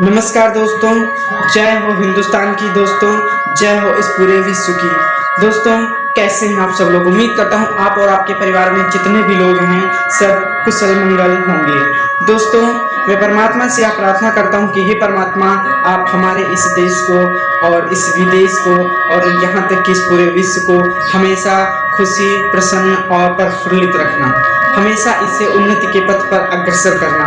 नमस्कार दोस्तों, जय हो हिंदुस्तान की दोस्तों, जय हो इस पूरे विश्व की। दोस्तों कैसे हैं आप सब लोग। उम्मीद करता हूं आप और आपके परिवार में जितने भी लोग हैं सब कुशल मंगल होंगे। दोस्तों मैं परमात्मा से आप प्रार्थना करता हूं कि हे परमात्मा, आप हमारे इस देश को और इस विदेश को और यहाँ तक कि इस पूरे विश्व को हमेशा खुशी, प्रसन्न और प्रफुल्लित रखना, हमेशा इसे उन्नति के पथ पर अग्रसर करना।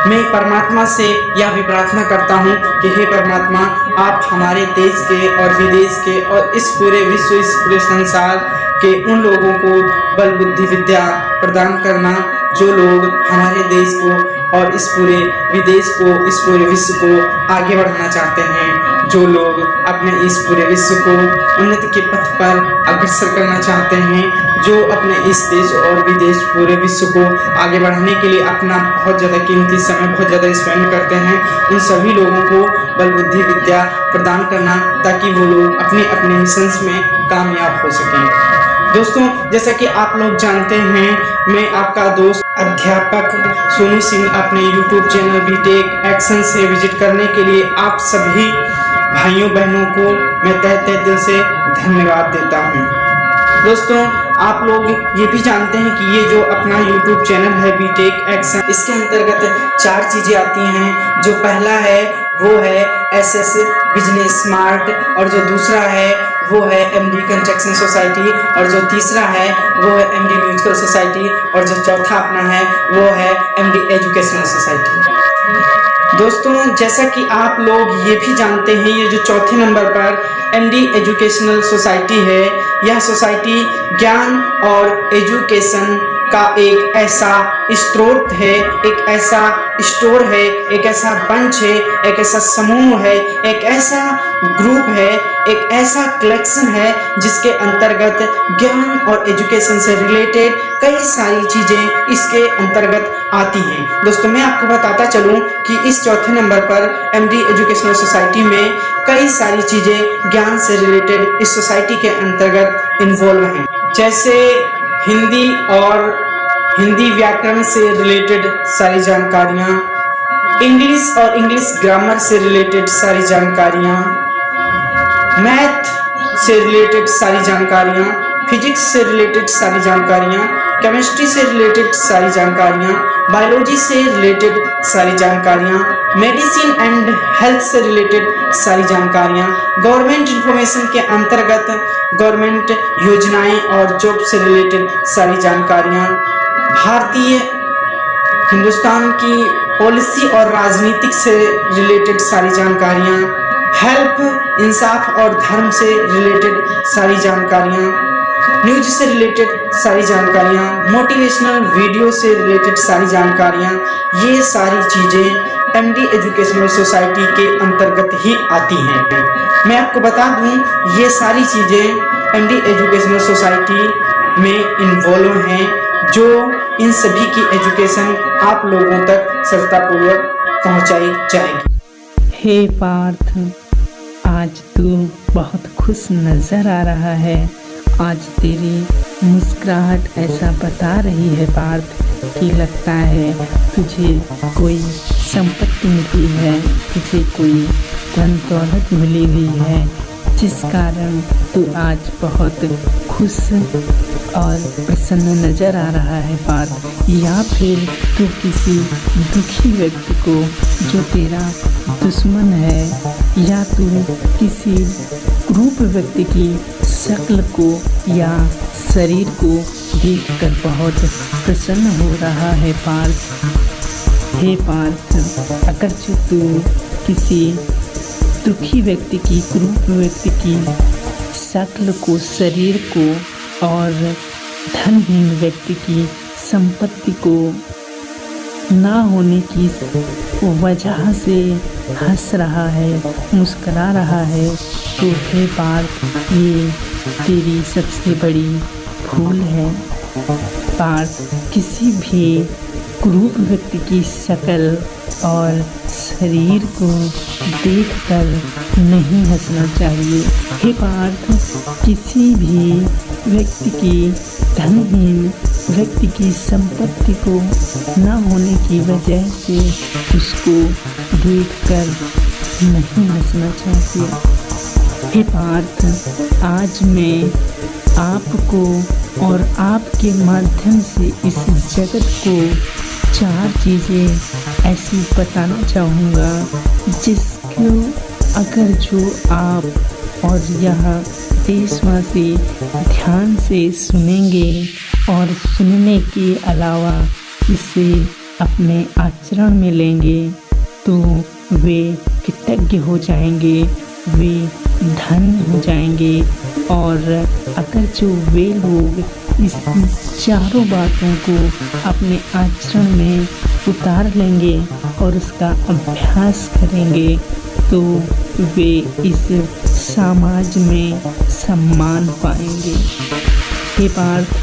मैं परमात्मा से यह भी प्रार्थना करता हूँ कि हे परमात्मा, आप हमारे देश के और विदेश के और इस पूरे विश्व, इस पूरे संसार के उन लोगों को बल बुद्धि विद्या प्रदान करना जो लोग हमारे देश को और इस पूरे विदेश को, इस पूरे विश्व को आगे बढ़ाना चाहते हैं, जो लोग अपने इस पूरे विश्व को उन्नति के पथ पर अग्रसर करना चाहते हैं, जो अपने इस देश और विदेश पूरे विश्व को आगे बढ़ाने के लिए अपना बहुत ज़्यादा कीमती समय बहुत ज़्यादा स्पेंड करते हैं, उन सभी लोगों को बल बुद्धि विद्या प्रदान करना ताकि वो लोग अपने अपने मिशंस में कामयाब हो सकें। दोस्तों जैसा कि आप लोग जानते हैं, मैं आपका दोस्त अध्यापक सोनू सिंह अपने YouTube चैनल बीटेक एक्शन से विजिट करने के लिए आप सभी भाइयों बहनों को मैं तहे दिल से धन्यवाद देता हूं। दोस्तों आप लोग ये भी जानते हैं कि ये जो अपना YouTube चैनल है बीटेक एक्शन, इसके अंतर्गत 4 चीज़ें आती हैं। जो पहला है वो है SS बिजनेस स्मार्ट, और जो दूसरा है वो है MD कंस्ट्रक्शन सोसाइटी, और जो तीसरा है वो है MD म्यूजिकल सोसाइटी, और जो चौथा अपना है वो है MD एजुकेशनल सोसाइटी। दोस्तों जैसा कि आप लोग ये भी जानते हैं, ये जो चौथे नंबर पर MD एजुकेशनल सोसाइटी है, यह सोसाइटी ज्ञान और एजुकेशन का एक ऐसा स्रोत है, एक ऐसा स्टोर है, एक ऐसा मंच है, एक ऐसा समूह है, एक ऐसा ग्रुप है, एक ऐसा कलेक्शन है जिसके अंतर्गत ज्ञान और एजुकेशन से रिलेटेड कई सारी चीज़ें इसके अंतर्गत आती हैं। दोस्तों मैं आपको बताता चलूं कि इस चौथे नंबर पर MD एजुकेशनल सोसाइटी में कई सारी चीज़ें ज्ञान से रिलेटेड इस सोसाइटी के अंतर्गत इन्वॉल्व हैं, जैसे हिंदी और हिंदी व्याकरण से रिलेटेड सारी जानकारियाँ, इंग्लिश और इंग्लिश ग्रामर से रिलेटेड सारी जानकारियाँ, मैथ से रिलेटेड सारी जानकारियाँ, फिजिक्स से रिलेटेड सारी जानकारियाँ, केमिस्ट्री से रिलेटेड सारी जानकारियाँ, बायोलॉजी से रिलेटेड सारी जानकारियाँ, मेडिसिन एंड हेल्थ से रिलेटेड सारी जानकारियाँ, गवर्नमेंट इंफॉर्मेशन के अंतर्गत गवर्नमेंट योजनाएं और जॉब से रिलेटेड सारी जानकारियाँ, भारतीय हिंदुस्तान की पॉलिसी और राजनीतिक से रिलेटेड सारी जानकारियाँ, हेल्प, इंसाफ और धर्म से रिलेटेड सारी जानकारियाँ, न्यूज से रिलेटेड सारी जानकारियाँ, मोटिवेशनल वीडियो से रिलेटेड सारी जानकारियाँ, ये सारी चीज़ें MD एजुकेशनल सोसाइटी के अंतर्गत ही आती हैं। मैं आपको बता दूं, ये सारी चीज़ें MD एजुकेशनल सोसाइटी में इन्वॉल्व हैं, जो इन सभी की एजुकेशन आप लोगों तक सरलतापूर्वक पहुंचाई जाएगी। हे पार्थ, आज तू बहुत खुश नज़र आ रहा है। आज तेरी मुस्कुराहट ऐसा बता रही है पार्थ कि लगता है तुझे कोई संपत्ति मिली है, तुझे कोई धन दौलत मिली हुई है, जिस कारण तू आज बहुत खुश और प्रसन्न नज़र आ रहा है पार्थ। या फिर तू किसी दुखी व्यक्ति को जो तेरा दुश्मन है, या तू किसी रूप व्यक्ति की शक्ल को या शरीर को देखकर बहुत प्रसन्न हो रहा है पार्थ। हे पार्थ, अगर जो तू किसी दुखी व्यक्ति की, क्रूर व्यक्ति की शक्ल को, शरीर को और धनहीन व्यक्ति की संपत्ति को ना होने की वजह से हंस रहा है, मुस्कुरा रहा है, तो हे पार्थ, ये तेरी सबसे बड़ी भूल है। पार्थ, किसी भी क्रूर व्यक्ति की शक्ल और शरीर को देखकर नहीं हंसना चाहिए। हे पार्थ, किसी भी व्यक्ति की, धनहीन व्यक्ति की संपत्ति को न होने की वजह से उसको देखकर नहीं हंसना चाहिए। हे पार्थ, आज मैं आपको और आपके माध्यम से इस जगत को 4 चीज़ें ऐसी बताना चाहूँगा जिसको अगर जो आप और यह देशवासी ध्यान से सुनेंगे और सुनने के अलावा इसे अपने आचरण में लेंगे तो वे कृतज्ञ हो जाएंगे, वे धन्य हो जाएंगे। और अगर जो वे लोग इस चारों बातों को अपने आचरण में उतार लेंगे और उसका अभ्यास करेंगे तो वे इस समाज में सम्मान पाएंगे। हे पार्थ,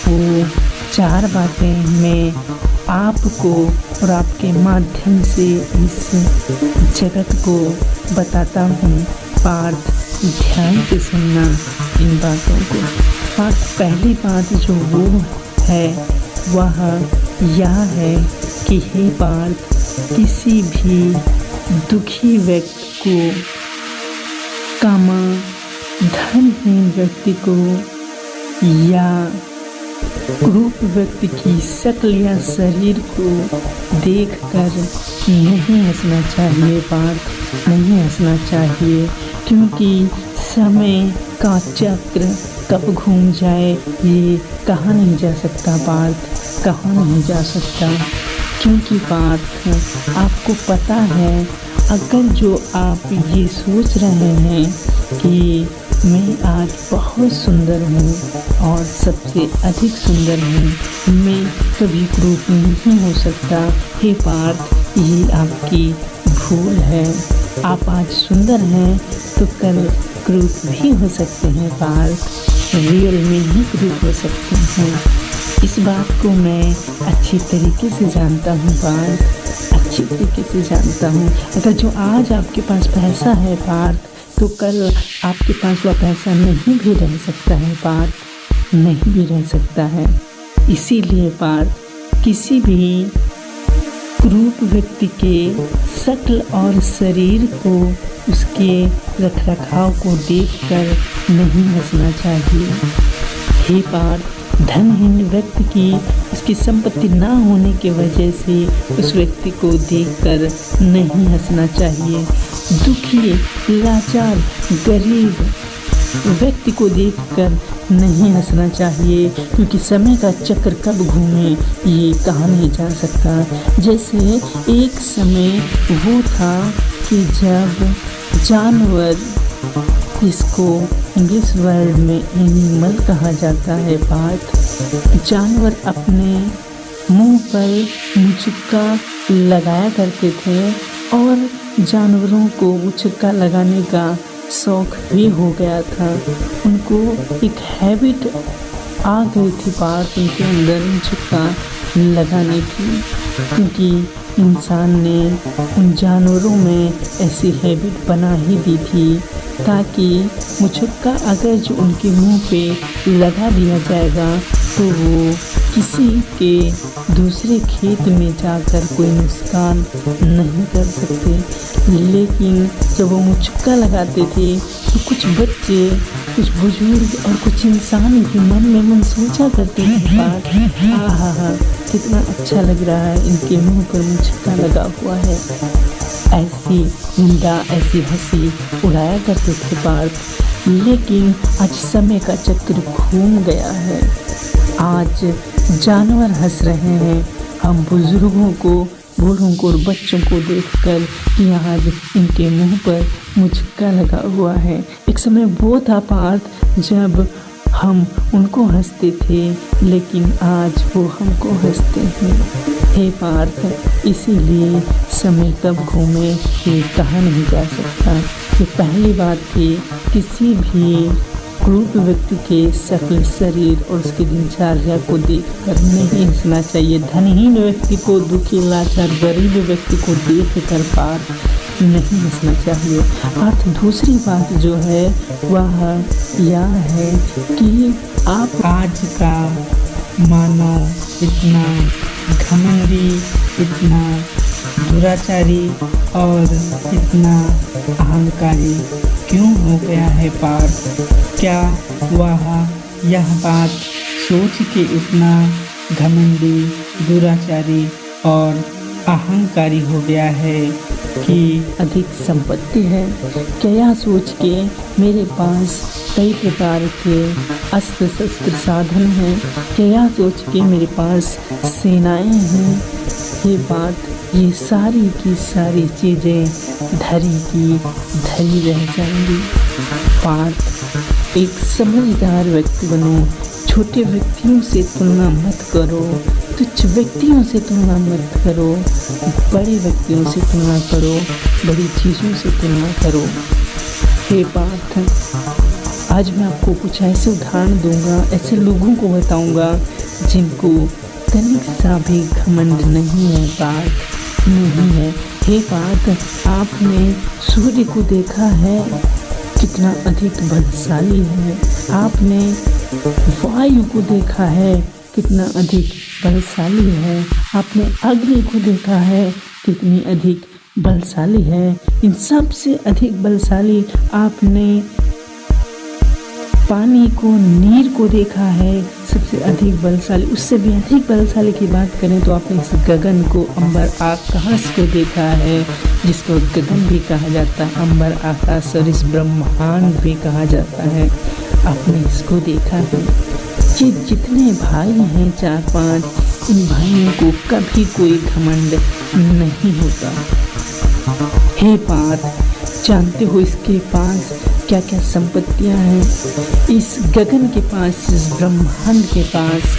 वो 4 बातें मैं आपको और आपके माध्यम से इस जगत को बताता हूँ। पार्थ, ध्यान से सुनना इन बातों को। पार्थ, पहली बात जो वो है वह यह है कि हे पार्थ, किसी भी दुखी व्यक्ति को, कामा धनहीन व्यक्ति को या क्रूप व्यक्ति की शक्ल या शरीर को देखकर नहीं हंसना चाहिए। पार्थ, नहीं हंसना चाहिए, क्योंकि समय का चक्र कब घूम जाए ये कहा नहीं जा सकता। पार्थ, कहा नहीं जा सकता, क्योंकि पार्थ आपको पता है, अगर जो आप ये सोच रहे हैं कि मैं आज बहुत सुंदर हूँ और सबसे अधिक सुंदर हूँ, मैं कभी क्रूप नहीं हो सकता। हे पार्थ, ये आपकी भूल है। आप आज सुंदर हैं तो कल क्रूप भी हो सकते हैं। पार्थ, रियल में ही क्रूप हो सकते हैं। इस बात को मैं अच्छी तरीके से जानता हूँ। पार्थ, अच्छी तरीके से जानता हूँ। अगर जो आज आपके पास पैसा है पार्थ, तो कल आपके पास वह पैसा नहीं भी रह सकता है। पार्थ, नहीं भी रह सकता है। इसीलिए पार्थ, किसी भी क्रूप व्यक्ति के शक्ल और शरीर को, उसके रखरखाव को देखकर नहीं हंसना चाहिए। हे पार्थ, धनहीन व्यक्ति की उसकी संपत्ति ना होने की वजह से उस व्यक्ति को देखकर नहीं हंसना चाहिए। दुखी, लाचार, गरीब व्यक्ति को देखकर नहीं हंसना चाहिए, क्योंकि समय का चक्र कब घूमे ये कहा नहीं जा सकता। जैसे एक समय वो था कि जब जानवर, इसको इंग्लिश वर्ड में एनिमल कहा जाता है पार्थ, जानवर अपने मुंह पर मुचक्का लगाया करते थे और जानवरों को मुचक्का लगाने का शौक भी हो गया था। उनको एक हैबिट आ गई थी पार्थ उनके अंदर मुचक्का लगाने की, क्योंकि इंसान ने उन जानवरों में ऐसी हैबिट बना ही दी थी ताकि मुचक्का अगर जो उनके मुंह पे लगा दिया जाएगा तो वो किसी के दूसरे खेत में जाकर कोई नुकसान नहीं कर सकते। लेकिन जब वो मुचक्का लगाते थे तो कुछ बच्चे, कुछ बुजुर्ग और कुछ इंसान भी मन में मन सोचा करते थे, आहा कितना अच्छा लग रहा है, इनके मुंह पर मुचक्का लगा हुआ है। ऐसी निंदा, ऐसी हंसी उड़ाया करते थे पार्थ। लेकिन आज समय का चक्र घूम गया है। आज जानवर हंस रहे हैं हम बुजुर्गों को, बूढ़ों को और बच्चों को देखकर कि आज इनके मुंह पर मुचक्का लगा हुआ है। एक समय वो था पार्थ जब हम उनको हंसते थे, लेकिन आज वो हमको हंसते हैं। हे पार्थ, इसीलिए समय कब घूमे ये कहा नहीं जा सकता। ये पहली बात थी, किसी भी क्रूप व्यक्ति के शक्ल, शरीर और उसकी दिनचर्या को देखकर नहीं हंसना चाहिए। धनहीन व्यक्ति को, दुखी, लाचार, गरीब व्यक्ति को देखकर पार्थ नहीं हंसना चाहिए। पार्थ, दूसरी बात जो है वह यह है कि आप आज का मानव इतना घमंडी, इतना दुराचारी और इतना अहंकारी क्यों हो गया है पार्थ? क्या वह यह बात सोच के इतना घमंडी, दुराचारी और अहंकारी हो गया है कि अधिक संपत्ति है? क्या यह सोच के मेरे पास कई प्रकार के अस्त्र शस्त्र साधन हैं? क्या यह सोच के मेरे पास सेनाएं हैं? ये बात, ये सारी की सारी चीज़ें धरी की धरी रह जाएंगी। पार्थ, एक समझदार व्यक्ति बनो। छोटे व्यक्तियों से तुलना मत करो, तुच्छ व्यक्तियों से तुलना मत करो, बड़े व्यक्तियों से तुलना करो, बड़ी चीज़ों से तुलना करो। हे पार्थ, आज मैं आपको कुछ ऐसे उदाहरण दूंगा, ऐसे लोगों को बताऊंगा जिनको तनिक सा भी घमंड नहीं है पार्थ, नहीं है। हे पार्थ, आपने सूर्य को देखा है कितना अधिक बलशाली है? आपने वायु को देखा है कितना अधिक बलशाली है? आपने अग्नि को देखा है कितनी अधिक बलशाली है? इन सब से अधिक बलशाली आपने पानी को, नीर को देखा है, सबसे अधिक बलशाली। उससे भी अधिक बलशाली की बात करें तो आपने इस गगन को, अंबर आकाश को देखा है, जिसको गगन भी कहा जाता है, अंबर आकाश, और इस ब्रह्मांड भी कहा जाता है। आपने इसको देखा है। ये जितने भाई हैं 4-5, इन भाइयों को कभी कोई घमंड नहीं होता। हे पार्थ, जानते हो इसके पास क्या क्या संपत्तियां हैं? इस गगन के पास, इस ब्रह्मांड के पास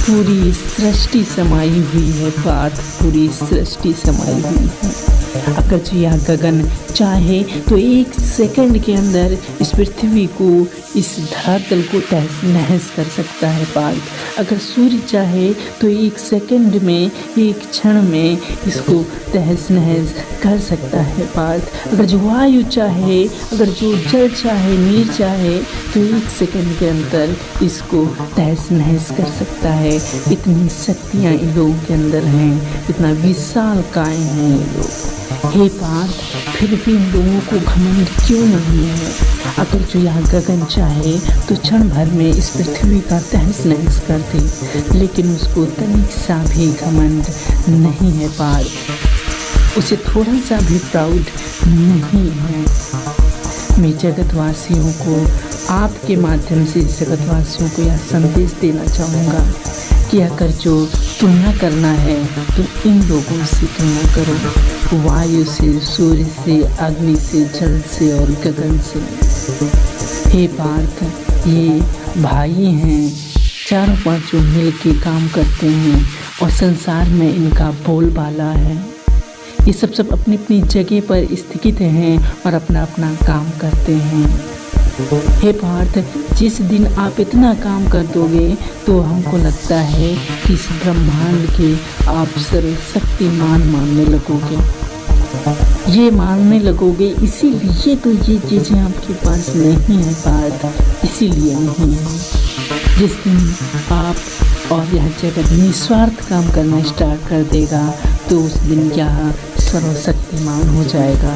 पूरी सृष्टि समाई हुई है पार्थ, पूरी सृष्टि समाई हुई है। अगर जो यह गगन चाहे तो 1 सेकंड के अंदर इस पृथ्वी को, इस धरातल को तहस नहस कर सकता है पार्थ। अगर सूर्य चाहे तो 1 सेकंड में, 1 क्षण में इसको तहस नहस कर सकता है पार्थ। अगर जो वायु चाहे, अगर जो जल चाहे, नीर चाहे तो 1 सेकंड के अंदर इसको तहस नहस कर सकता है। इतनी शक्तियाँ इन लोगों के अंदर हैं, इतना विशाल काय हैं ये लोग। हे पार्थ, फिर भी इन लोगों को घमंड क्यों नहीं है? अगर जो यह गगन चाहे तो क्षण भर में इस पृथ्वी का तहस नहस कर दे, लेकिन उसको तनिक सा भी घमंड नहीं है पार्थ, उसे थोड़ा सा भी प्राउड नहीं है। मैं जगतवासियों को, आपके माध्यम से जगतवासियों को यह संदेश देना चाहूँगा कि अगर जो तुलना करना है तो इन लोगों से तुलना करो, वायु से, सूर्य से, अग्नि से, जल से और गगन से। हे पार्थ, ये भाई हैं, चारों पांचों मिल के काम करते हैं और संसार में इनका बोलबाला है। ये सब अपनी अपनी जगह पर स्थित हैं और अपना अपना काम करते हैं। हे पार्थ, जिस दिन आप इतना काम कर दोगे तो हमको लगता है कि इस ब्रह्मांड के आप सर्वशक्तिमान मानने लगोगे, ये मानने लगोगे। इसीलिए तो ये चीज़ें आपके पास नहीं है पार्थ, इसीलिए नहीं है। जिस दिन आप और यह जगत निस्वार्थ काम करना स्टार्ट कर देगा तो उस दिन यह सर्वशक्तिमान हो जाएगा।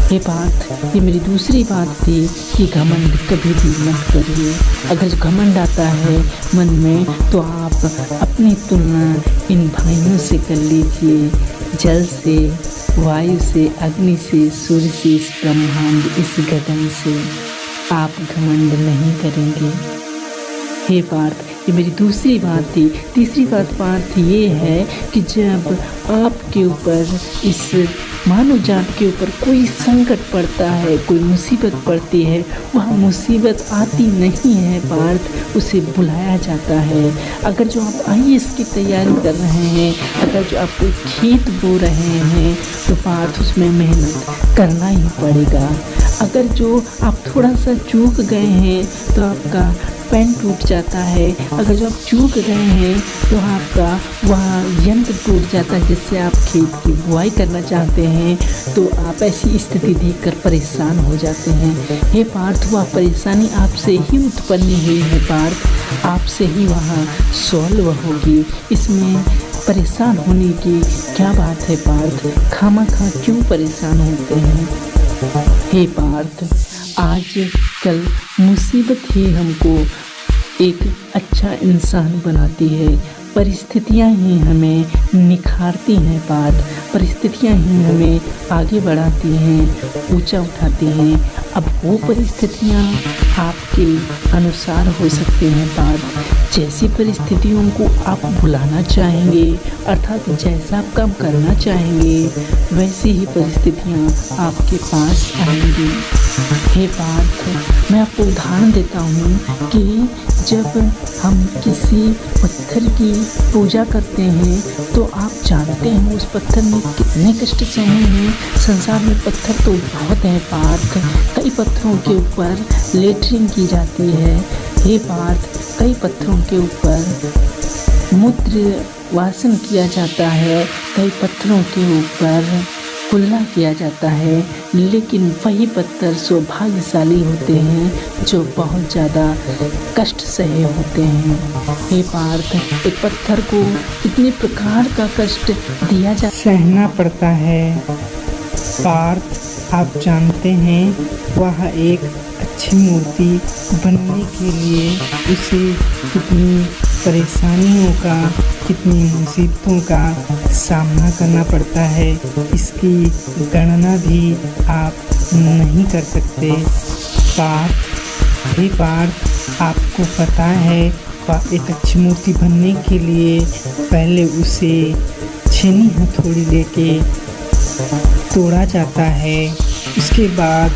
हे पार्थ, ये मेरी दूसरी बात थी कि घमंड कभी भी मत करिए। अगर घमंड आता है मन में तो आप अपनी तुलना इन भाइयों से कर लीजिए, जल से, वायु से, अग्नि से, सूर्य से, इस ब्रह्मांड, इस गगन से आप घमंड नहीं करेंगे। हे पार्थ, ये मेरी दूसरी बात थी। तीसरी बात पार्थ ये है कि जब आपके ऊपर, इस मानव जात के ऊपर कोई संकट पड़ता है, कोई मुसीबत पड़ती है, वह मुसीबत आती नहीं है पार्थ, उसे बुलाया जाता है। अगर जो आप IAS की तैयारी कर रहे हैं, अगर जो आप कोई खेत बो रहे हैं तो पार्थ उसमें मेहनत करना ही पड़ेगा। अगर जो आप थोड़ा सा चूक गए हैं तो आपका पेन टूट जाता है। अगर जो आप चूक गए हैं तो आपका वह यंत्र टूट जाता है जिससे आप खेत की बुआई करना चाहते हैं, तो आप ऐसी स्थिति देखकर परेशान हो जाते हैं। हे पार्थ, वह परेशानी आपसे ही उत्पन्न हुई है पार्थ, आपसे ही वह सॉल्व होगी। इसमें परेशान होने की क्या बात है पार्थ, खामखा क्यों परेशान होते हैं। हे पार्थ, आज कल मुसीबत ही हमको एक अच्छा इंसान बनाती है, परिस्थितियाँ ही हमें निखारती हैं पार्थ, परिस्थितियाँ ही हमें आगे बढ़ाती हैं, ऊंचा उठाती हैं। अब वो परिस्थितियाँ आपके अनुसार हो सकती हैं पार्थ, जैसी परिस्थितियों को आप बुलाना चाहेंगे, अर्थात जैसा आप काम करना चाहेंगे वैसी ही परिस्थितियाँ आपके पास आएंगी। हे पार्थ, मैं आपको उदाहरण देता हूँ कि जब हम किसी पत्थर की पूजा करते हैं तो आप जानते हैं उस पत्थर ने कितने कष्ट सहे हैं। संसार में पत्थर तो बहुत हैं पार्थ, कई पत्थरों के ऊपर लेटरिंग की जाती है। हे पार्थ, कई पत्थरों के ऊपर मूत्र वासन किया जाता है, कई पत्थरों के ऊपर कुल्ला किया जाता है, लेकिन वही पत्थर सौभाग्यशाली होते हैं जो बहुत ज़्यादा कष्ट सहे होते हैं। हे पार्थ, एक पत्थर को कितने प्रकार का कष्ट दिया जा सहना पड़ता है पार्थ। आप जानते हैं वह एक अच्छी मूर्ति बनने के लिए उसे कितनी परेशानियों का, कितनी मुसीबतों का सामना करना पड़ता है, इसकी गणना भी आप नहीं कर सकते पार्थ। हे पार्थ, आपको पता है एक अच्छी मूर्ति बनने के लिए पहले उसे छेनी हथौड़ी लेके तोड़ा जाता है, उसके बाद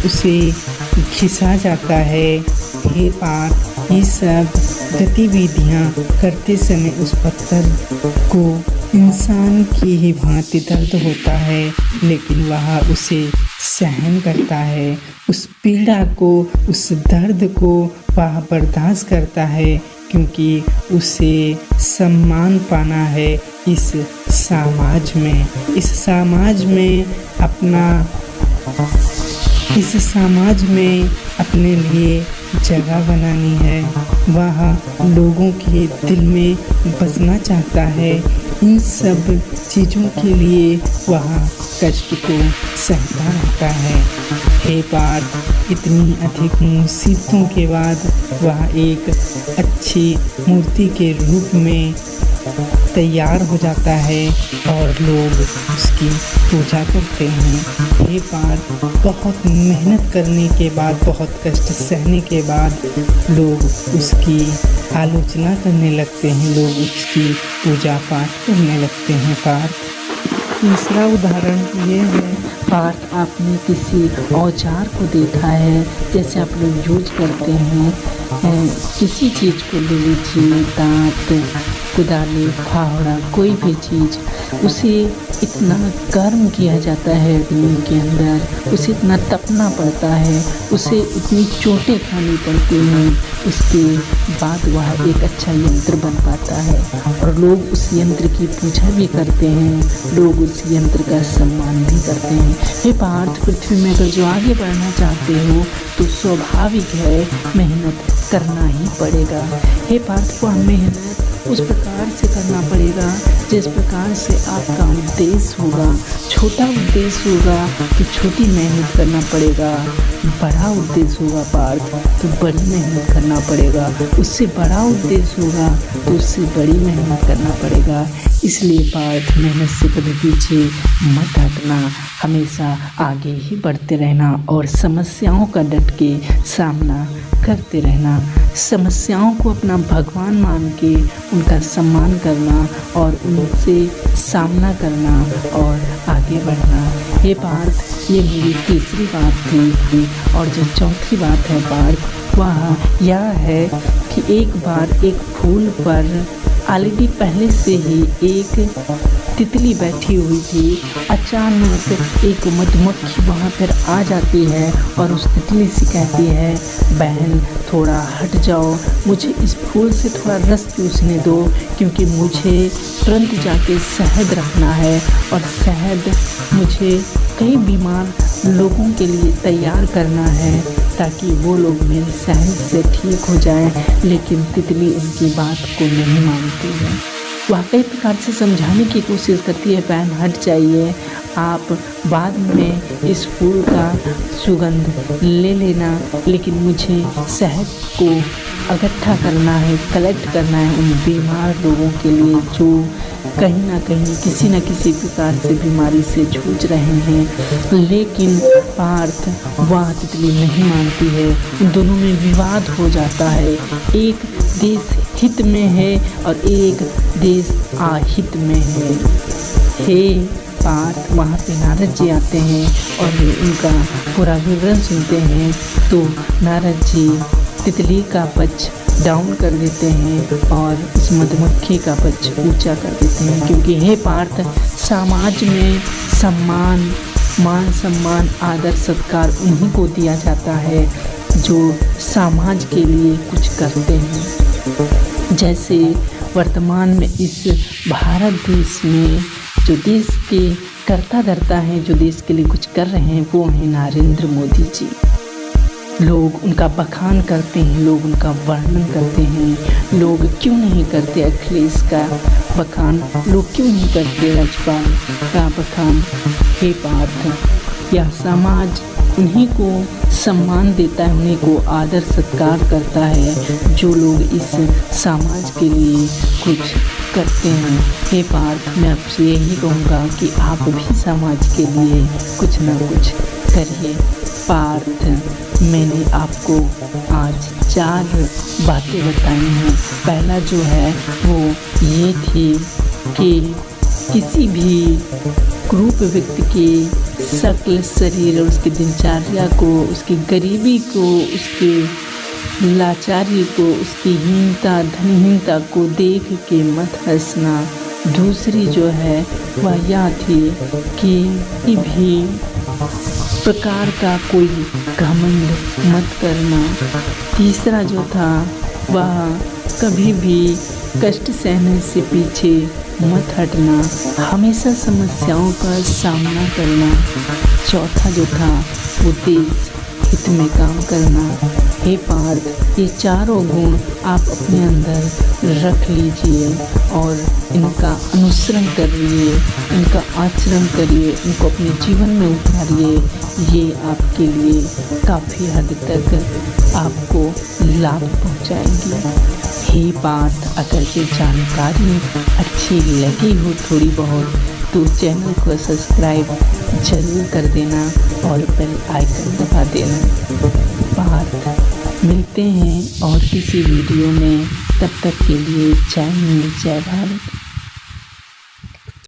उसे घिसा जाता है। हे पार्थ, ये सब गतिविधियाँ करते समय उस पत्थर को इंसान की ही भांति दर्द होता है, लेकिन वह उसे सहन करता है, उस पीड़ा को, उस दर्द को वह बर्दाश्त करता है, क्योंकि उसे सम्मान पाना है इस समाज में। इस समाज में अपने लिए जगह बनानी है। वह लोगों के दिल में बसना चाहता है। इन सब चीज़ों के लिए वह कष्ट को सहता रहता है। हे पार्थ, इतनी अधिक मुसीबतों के बाद वह एक अच्छी मूर्ति के रूप में तैयार हो जाता है और लोग उसकी पूजा करते हैं। हे पार्थ, बहुत मेहनत करने के बाद, बहुत कष्ट सहने के बाद लोग उसकी आलोचना करने लगते हैं, लोग उसकी पूजा पाठ करने लगते हैं पार्थ। तीसरा उदाहरण ये है पार्थ, आपने किसी औजार को देखा है, जैसे आप लोग यूज करते हैं किसी चीज़ को ले लीजिए, दांत, कुदाली, फावड़ा, कोई भी चीज़, उसे इतना गर्म किया जाता है अग्नि के अंदर, उसे इतना तपना पड़ता है, उसे इतनी चोटें खानी पड़ती हैं, उसके बाद वह एक अच्छा यंत्र बन पाता है और लोग उस यंत्र की पूजा भी करते हैं, लोग उस यंत्र का सम्मान भी करते हैं। हे पार्थ, पृथ्वी में अगर जो आगे बढ़ना चाहते हो तो स्वाभाविक है मेहनत करना ही पड़ेगा। हे पार्थ, वह मेहनत उस प्रकार से करना पड़ेगा जिस प्रकार से आपका उद्देश्य होगा। छोटा उद्देश्य होगा तो छोटी मेहनत करना पड़ेगा, बड़ा उद्देश्य होगा पार्थ तो बड़ी मेहनत करना पड़ेगा, उससे बड़ा उद्देश्य होगा तो उससे बड़ी मेहनत करना पड़ेगा। इसलिए पार्थ, मेहनत से कभी पीछे मत हटना, हमेशा आगे ही बढ़ते रहना और समस्याओं का डट के सामना करते रहना। समस्याओं को अपना भगवान मान के उनका सम्मान करना और उनसे सामना करना और आगे बढ़ना। ये पार्थ, ये मेरी तीसरी बात थी। और जो चौथी बात है पार्थ, वह यह है कि एक बार एक फूल पर ऑलरेडी पहले से ही एक तितली बैठी हुई थी। अचानक एक मधुमक्खी वहाँ पर आ जाती है और उस तितली से कहती है, बहन थोड़ा हट जाओ, मुझे इस फूल से थोड़ा रस चूसने दो, क्योंकि मुझे तुरंत जाके शहद रखना है और शहद मुझे कई बीमार लोगों के लिए तैयार करना है ताकि वो लोग मेरे शहद से ठीक हो जाएं। लेकिन तितली उनकी बात को नहीं मानती है। वह कई प्रकार से समझाने की कोशिश करती है, बहन हट जाइए, आप बाद में इस फूल का सुगंध ले लेना, लेकिन मुझे शहद को इकट्ठा करना है, कलेक्ट करना है उन बीमार लोगों के लिए जो कहीं ना कहीं किसी न किसी प्रकार से बीमारी से जूझ रहे हैं। लेकिन पार्थ वह तितली नहीं मानती है। उन दोनों में विवाद हो जाता है। एक देश हित में है और एक देश अहित में है। हे पार्थ, वहाँ पे नारद जी आते हैं और उनका पूरा विवरण सुनते हैं तो नारद जी तितली का पक्ष डाउन कर देते हैं और उस मधुमक्खी का पक्ष ऊंचा कर देते हैं, क्योंकि हे पार्थ, समाज में सम्मान, मान सम्मान, आदर सत्कार उन्हीं को दिया जाता है जो समाज के लिए कुछ करते हैं। जैसे वर्तमान में इस भारत देश में जो देश के कर्ता धर्ता हैं, जो देश के लिए कुछ कर रहे हैं, वो हैं नरेंद्र मोदी जी। लोग उनका बखान करते हैं, लोग उनका वर्णन करते हैं। लोग क्यों नहीं करते अखिलेश का बखान, लोग क्यों नहीं करते राज्यपाल का बखान? हे पार्थ, यह समाज उन्हीं को सम्मान देता है, उन्हीं को आदर सत्कार करता है जो लोग इस समाज के लिए कुछ करते हैं। हे पार्थ, मैं आपसे यही कहूँगा कि आप भी समाज के लिए कुछ ना कुछ करिए। पार्थ, मैंने आपको आज 4 बातें बताई हैं। पहला जो है वो ये थी कि किसी भी क्रूप व्यक्ति की शक्ल, शरीर और उसकी दिनचर्या को, उसकी गरीबी को, उसकी लाचारी को, उसकी हीनता, धनहीनता को देख के मत हंसना। दूसरी जो है वह यह थी कि भी प्रकार का कोई घमंड मत करना। तीसरा जो था वह कभी भी कष्ट सहने से पीछे मत हटना, हमेशा समस्याओं का सामना करना। चौथा जो था वो देश हित में काम करना। हे पार्थ, ये चारों गुण आप अपने अंदर रख लीजिए और इनका अनुसरण करिए, इनका आचरण करिए, इनको अपने जीवन में उतारिए। ये आपके लिए काफ़ी हद तक आपको लाभ पहुंचाएंगे। हे पार्थ, अगर ये जानकारी अच्छी लगी हो थोड़ी बहुत तो चैनल को सब्सक्राइब जरूर कर देना और बेल आइकन दबा देना। पार्थ, मिलते हैं और किसी वीडियो में, तब तक के लिए जय हिंद, जय भारत।